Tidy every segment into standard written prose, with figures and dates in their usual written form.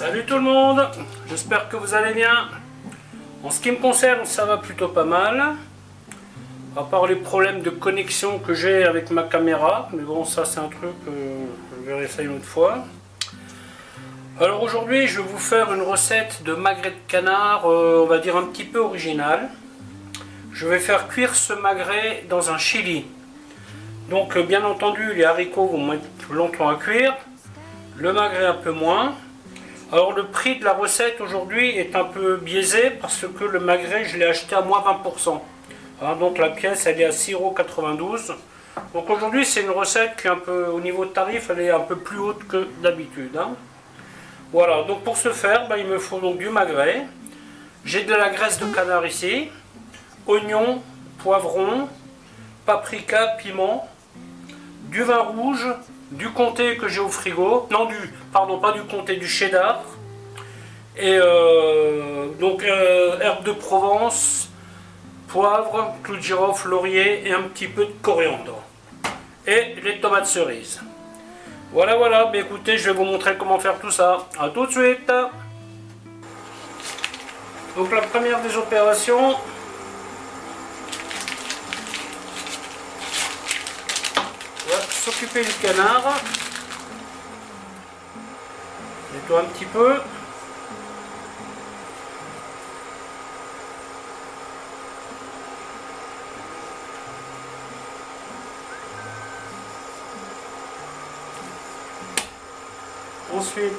Salut tout le monde, j'espère que vous allez bien. En ce qui me concerne, ça va plutôt pas mal. À part les problèmes de connexion que j'ai avec ma caméra. Mais bon, ça c'est un truc, je verrai ça une autre fois. Alors aujourd'hui, je vais vous faire une recette de magret de canard, on va dire un petit peu originale. Je vais faire cuire ce magret dans un chili. Donc bien entendu, les haricots vont mettre plus longtemps à cuire. Le magret un peu moins. Alors le prix de la recette aujourd'hui est un peu biaisé parce que le magret je l'ai acheté à moins 20%. Hein, donc la pièce elle est à 6,92 €. Donc aujourd'hui c'est une recette qui est un peu, au niveau de tarif, elle est un peu plus haute que d'habitude. Hein. Voilà, donc pour ce faire, il me faut donc du magret. J'ai de la graisse de canard ici, oignons, poivrons, paprika, piment, du vin rouge, du comté que j'ai au frigo, non pardon, pas du comté, du cheddar, et donc herbes de Provence, poivre, clou de girofle, laurier et un petit peu de coriandre. Et les tomates cerises. Voilà, mais écoutez, je vais vous montrer comment faire tout ça. A tout de suite. Donc la première des opérations, s'occuper du canard, nettoie un petit peu, ensuite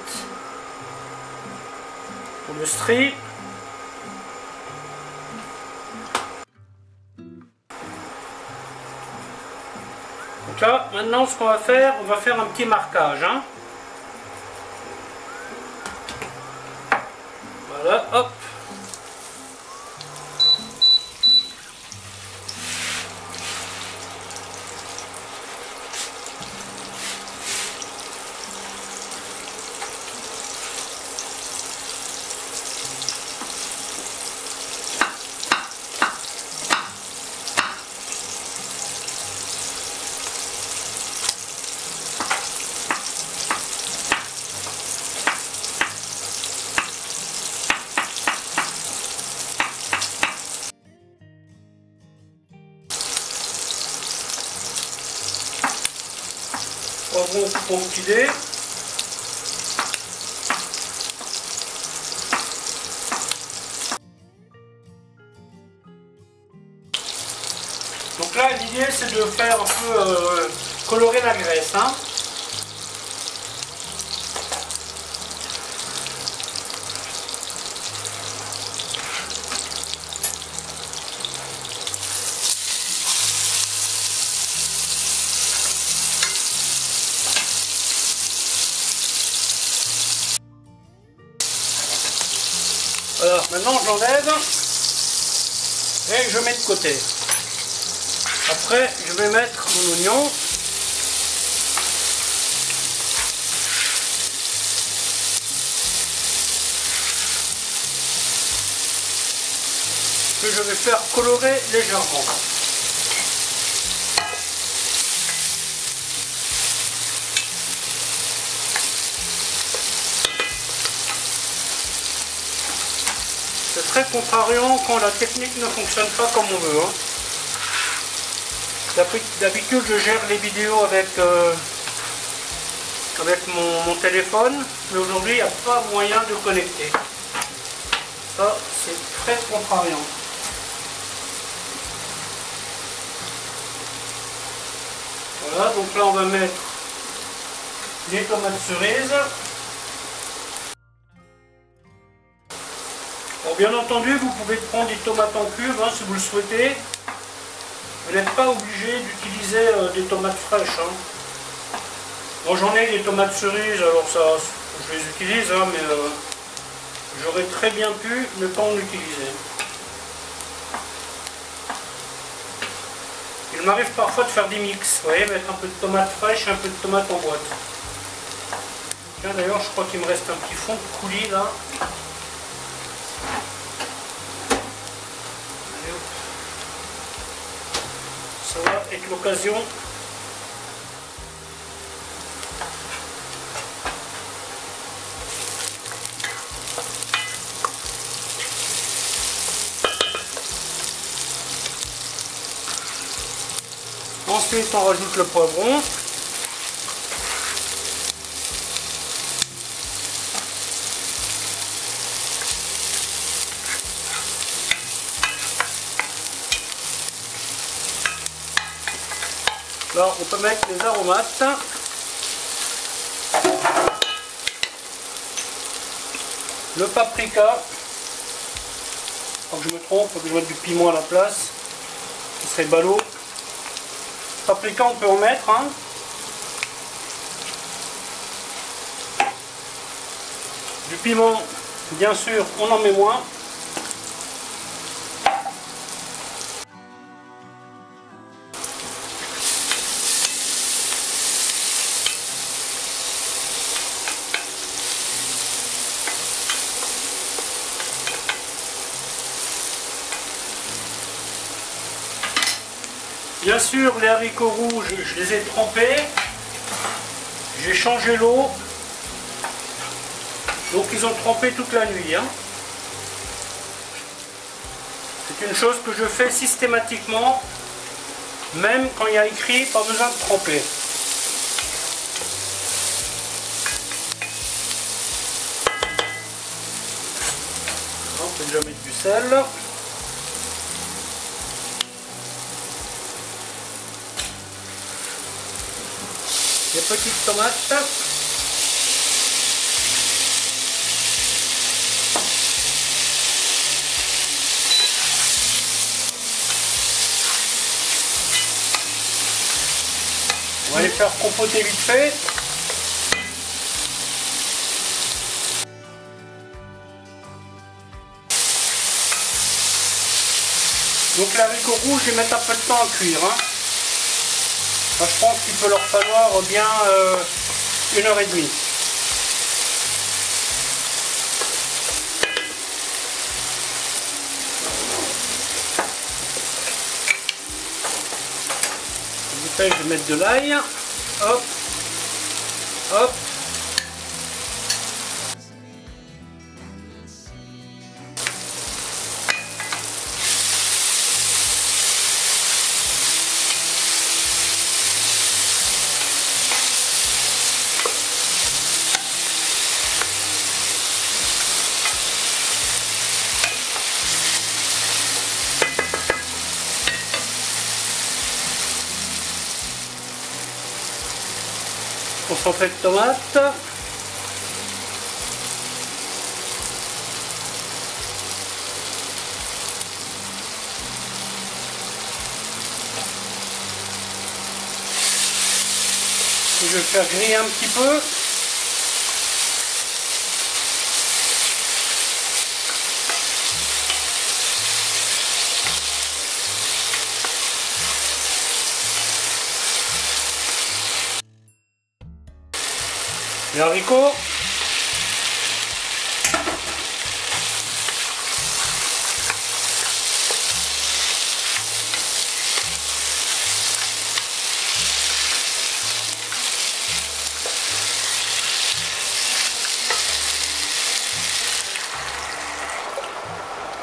on le strie. Donc là, maintenant, ce qu'on va faire, on va faire un petit marquage. Hein. Voilà, hop. Poivron coupé en petits dés. Donc là, l'idée c'est de faire un peu colorer la graisse. Hein. Voilà, maintenant je l'enlève et je mets de côté. Après, je vais mettre mon oignon. Que je vais faire colorer légèrement. C'est très contrariant quand la technique ne fonctionne pas comme on veut. Hein. D'habitude, je gère les vidéos avec mon téléphone, mais aujourd'hui, il n'y a pas moyen de connecter. Ça, c'est très contrariant. Voilà, donc là, on va mettre les tomates cerises. Bon, bien entendu, vous pouvez prendre des tomates en cube hein, si vous le souhaitez. Vous n'êtes pas obligé d'utiliser des tomates fraîches. Hein. Moi j'en ai des tomates cerises, alors ça, je les utilise, hein, mais j'aurais très bien pu ne pas en utiliser. Il m'arrive parfois de faire des mix, vous voyez, mettre un peu de tomates fraîches et un peu de tomates en boîte. Tiens, d'ailleurs, je crois qu'il me reste un petit fond de coulis là. Ça va être l'occasion Ensuite, on rajoute le poivron. Là, on peut mettre les aromates. Le paprika. Faut que je me trompe, faut que je mette du piment à la place. Ce serait ballot. Paprika, on peut en mettre. Hein. Du piment, bien sûr, on en met moins. Bien sûr, les haricots rouges, je les ai trempés. J'ai changé l'eau. Donc ils ont trempé toute la nuit. Hein. C'est une chose que je fais systématiquement, même quand il y a écrit pas besoin de tremper. On peut déjà mettre du sel. Les petites tomates. On va les faire compoter vite fait. Donc les haricots rouges, ils mettent un peu de temps à cuire. Hein. Moi, je pense qu'il peut leur falloir bien 1h30. Je vais mettre de l'ail. Hop, hop. Concentré de tomate. Je vais faire griller un petit peu. Les haricots.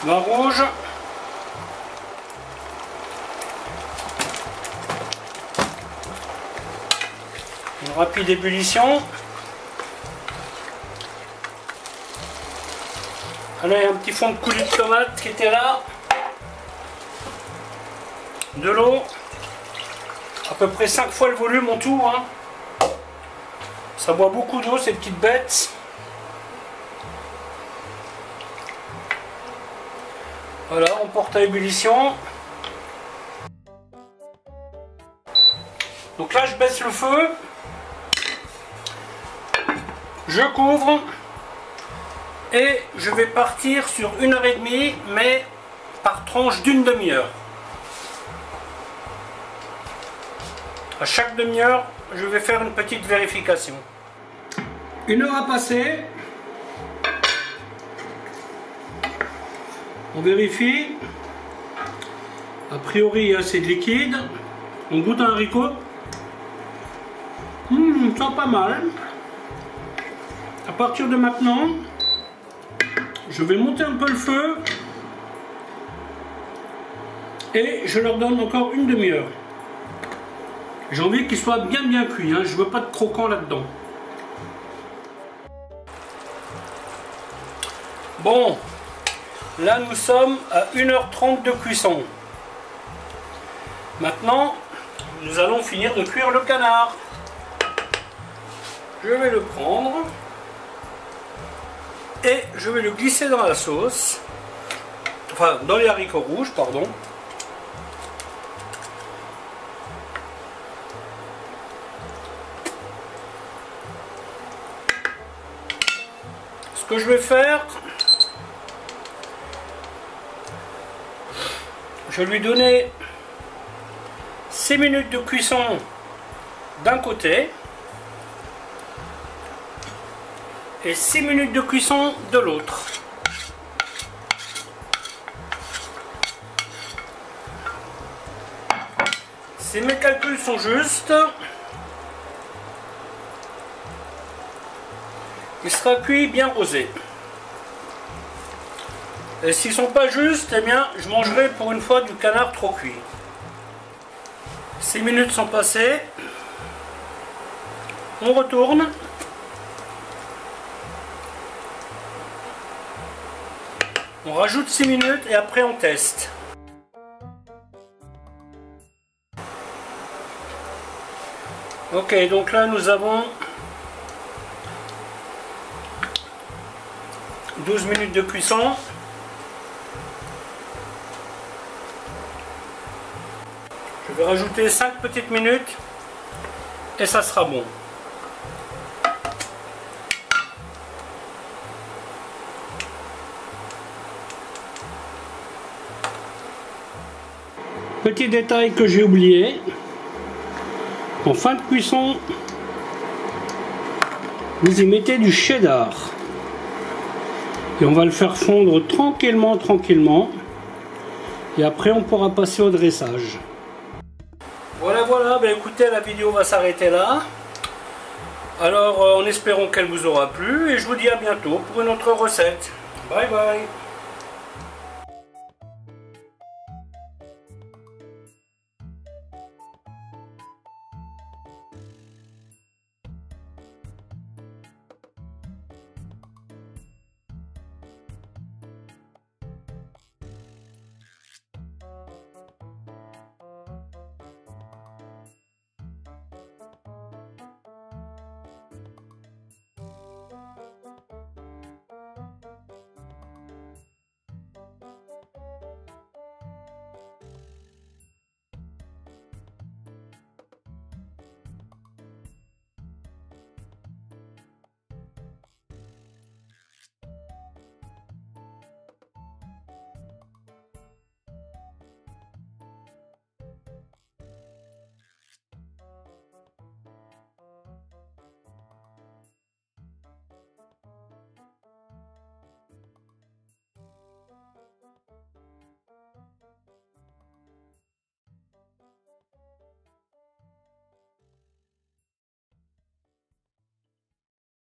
Vin rouge. Une rapide ébullition. Allez, un petit fond de coulis de tomate qui était là. De l'eau. À peu près 5 fois le volume en tout. Hein. Ça boit beaucoup d'eau ces petites bêtes. Voilà, on porte à ébullition. Donc là, je baisse le feu. Je couvre. Et je vais partir sur 1h30, mais par tranche d'une demi-heure. À chaque demi-heure, je vais faire une petite vérification. 1 heure a passé. On vérifie. A priori, il y a assez de liquide. On goûte un haricot. Ça sent pas mal. À partir de maintenant, je vais monter un peu le feu et je leur donne encore une demi-heure. J'ai envie qu'il soit bien cuit, hein. Je veux pas de croquant là-dedans. Bon, là nous sommes à 1h30 de cuisson. Maintenant, nous allons finir de cuire le canard. Je vais le prendre et je vais le glisser dans la sauce, enfin dans les haricots rouges, pardon. Ce que je vais faire, je vais lui donner 6 minutes de cuisson d'un côté et 6 minutes de cuisson de l'autre. Si mes calculs sont justes, il sera cuit bien rosé. Et s'ils ne sont pas justes, eh bien, je mangerai pour une fois du canard trop cuit. 6 minutes sont passées. On retourne. On rajoute 6 minutes et après on teste. Ok, donc là nous avons 12 minutes de cuisson. Je vais rajouter 5 petites minutes et ça sera bon. Petit détail que j'ai oublié, en fin de cuisson, vous y mettez du cheddar et on va le faire fondre tranquillement et après on pourra passer au dressage. Voilà, ben écoutez, la vidéo va s'arrêter là. Alors en espérant qu'elle vous aura plu et je vous dis à bientôt pour une autre recette. Bye bye.